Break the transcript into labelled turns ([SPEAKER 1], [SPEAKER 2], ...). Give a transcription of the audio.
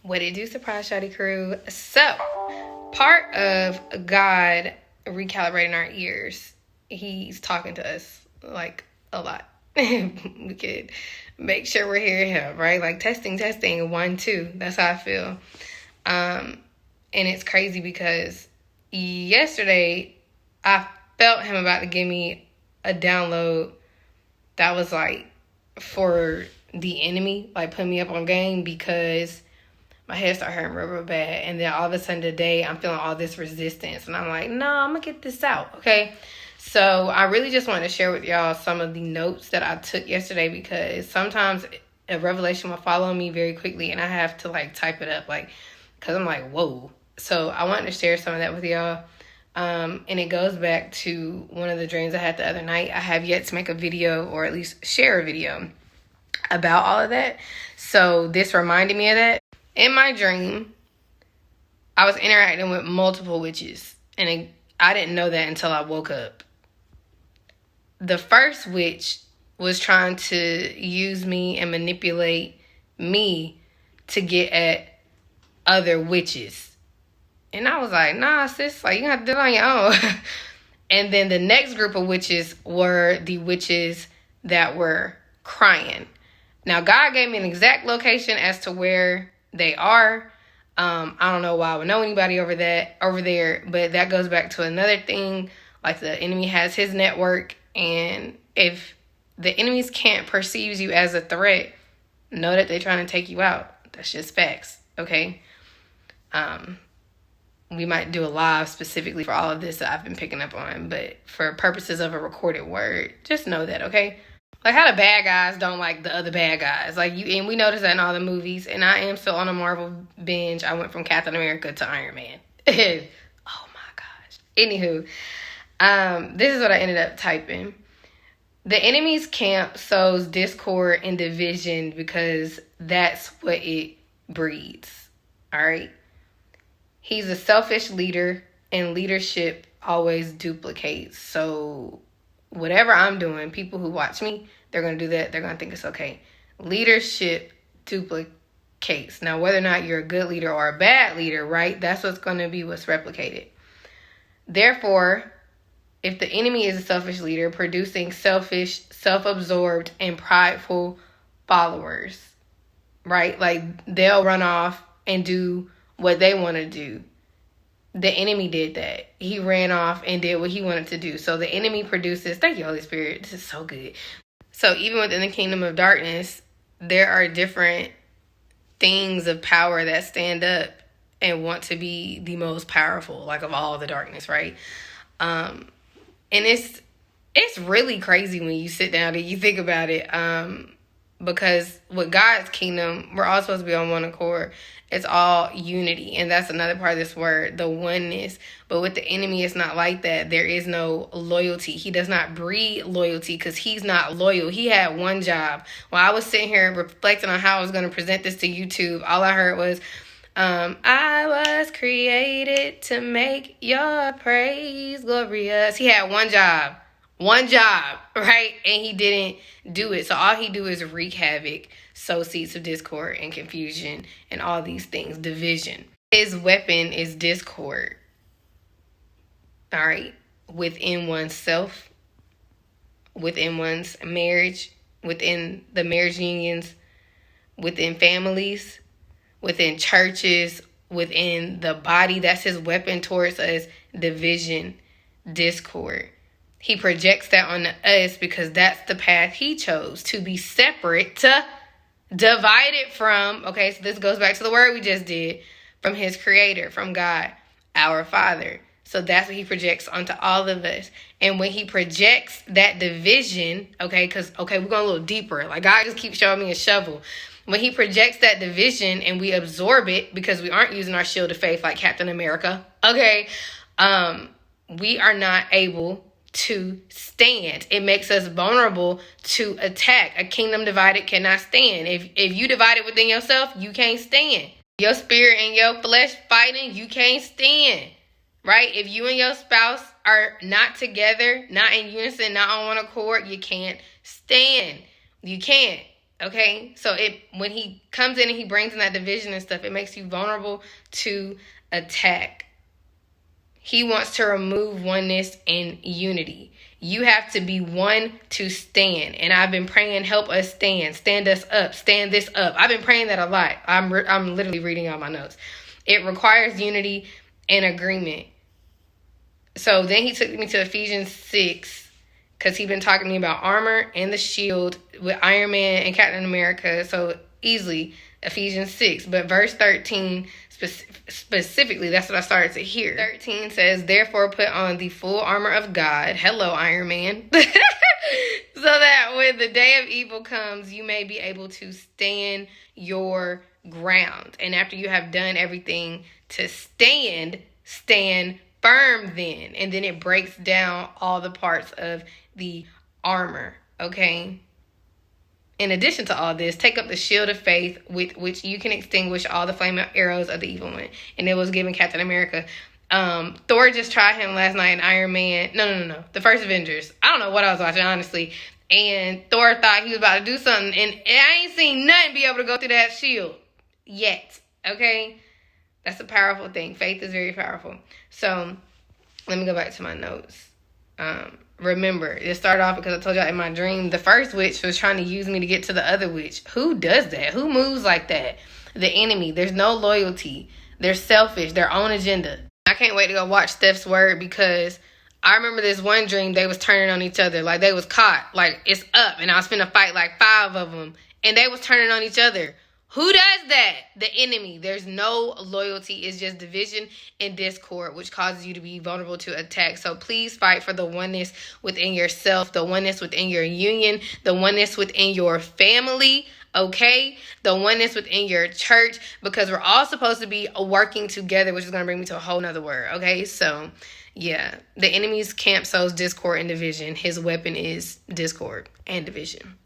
[SPEAKER 1] What it do, surprise Shawty crew? So, part of God recalibrating our ears, he's talking to us like a lot. We could make sure we're hearing him, right? Like testing, 1, 2. That's how I feel. And it's crazy because yesterday I felt him about to give me a download that was like for the enemy, like put me up on game because my head started hurting real bad. And then all of a sudden today, I'm feeling all this resistance. And I'm like, no, I'm going to get this out, okay? So I really just wanted to share with y'all some of the notes that I took yesterday because sometimes a revelation will follow me very quickly and I have to, like, type it up, like, because I'm like, whoa. So I wanted to share some of that with y'all. And it goes back to one of the dreams I had the other night. I have yet to make a video or at least share a video about all of that. So this reminded me of that. In my dream, I was interacting with multiple witches, and I didn't know that until I woke up. The first witch was trying to use me and manipulate me to get at other witches. And I was like, nah, sis, like, you have to do it on your own. And then the next group of witches were the witches that were crying. Now, God gave me an exact location as to where they are. I don't know why I would know anybody over there, but that goes back to another thing. Like, the enemy has his network, and if the enemies can't perceive you as a threat, know that they're trying to take you out. That's just facts, okay? We might do a live specifically for all of this that I've been picking up on, but for purposes of a recorded word, just know that, okay? Like how the bad guys don't like the other bad guys. Like and we notice that in all the movies. And I am still on a Marvel binge. I went from Captain America to Iron Man. Oh my gosh. Anywho, this is what I ended up typing. The enemy's camp sows discord and division because that's what it breeds. All right. He's a selfish leader, and leadership always duplicates. So whatever I'm doing, people who watch me, they're going to do that. They're going to think it's okay. Leadership duplicates. Now, whether or not you're a good leader or a bad leader, right? That's what's going to be what's replicated. Therefore, if the enemy is a selfish leader, producing selfish, self-absorbed, and prideful followers, right? Like, they'll run off and do what they want to do. The enemy did that. He ran off and did what he wanted to do. So the enemy produces, thank you, Holy Spirit. This is so good. So even within the kingdom of darkness, there are different things of power that stand up and want to be the most powerful, like of all the darkness, right? And it's really crazy when you sit down and you think about it. Because with God's kingdom, we're all supposed to be on one accord. It's all unity. And that's another part of this word, the oneness. But with the enemy, it's not like that. There is no loyalty. He does not breed loyalty because he's not loyal. He had one job. While I was sitting here reflecting on how I was going to present this to YouTube, all I heard was, I was created to make your praise glorious. He had one job, right? And he didn't do it. So all he do is wreak havoc, sow seeds of discord and confusion and all these things, division. His weapon is discord, all right? Within oneself, within one's marriage, within the marriage unions, within families, within churches, within the body. That's his weapon towards us, division, discord. He projects that on us because that's the path he chose, to be separate, to divided from, okay, so this goes back to the word we just did, from his creator, from God, our Father. So that's what he projects onto all of us. And when he projects that division, okay, because, okay, we're going a little deeper. Like, God just keeps showing me a shovel. When he projects that division and we absorb it because we aren't using our shield of faith like Captain America, okay, we are not able to stand. It makes us vulnerable to attack. A kingdom divided cannot stand. If you divide it within yourself, you can't stand. Your spirit and your flesh fighting, you can't stand. Right? If you and your spouse are not together, not in unison, not on one accord, you can't stand. You can't. Okay, so when he comes in and he brings in that division and stuff, it makes you vulnerable to attack. He wants to remove oneness and unity. You have to be one to stand. And I've been praying, help us stand. Stand us up. Stand this up. I've been praying that a lot. I'm literally reading all my notes. It requires unity and agreement. So then he took me to Ephesians 6. Because he's been talking to me about armor and the shield with Iron Man and Captain America. So easily, Ephesians 6. But verse 13, specifically, that's what I started to hear. 13 says, therefore put on the full armor of God. Hello, Iron Man. So that when the day of evil comes, you may be able to stand your ground. And after you have done everything to stand firm then. And then it breaks down all the parts of the armor, okay? In addition to all this, take up the shield of faith with which you can extinguish all the flaming arrows of the evil one. And it was given Captain America. Thor just tried him last night in Iron Man. No. The first Avengers. I don't know what I was watching, honestly. And Thor thought he was about to do something. And I ain't seen nothing be able to go through that shield yet, okay? That's a powerful thing. Faith is very powerful. So let me go back to my notes. Remember, it started off because I told y'all in my dream, the first witch was trying to use me to get to the other witch. Who does that? Who moves like that? The enemy. There's no loyalty. They're selfish. Their own agenda. I can't wait to go watch Steph's Word because I remember this one dream they was turning on each other. Like they was caught. Like it's up and I was finna fight like 5 of them. And they was turning on each other. Who does that? The enemy. There's no loyalty. It's just division and discord, which causes you to be vulnerable to attack. So please fight for the oneness within yourself, the oneness within your union, the oneness within your family, okay? The oneness within your church, because we're all supposed to be working together, which is going to bring me to a whole nother word, okay? So, yeah, the enemy's camp sows discord and division. His weapon is discord and division.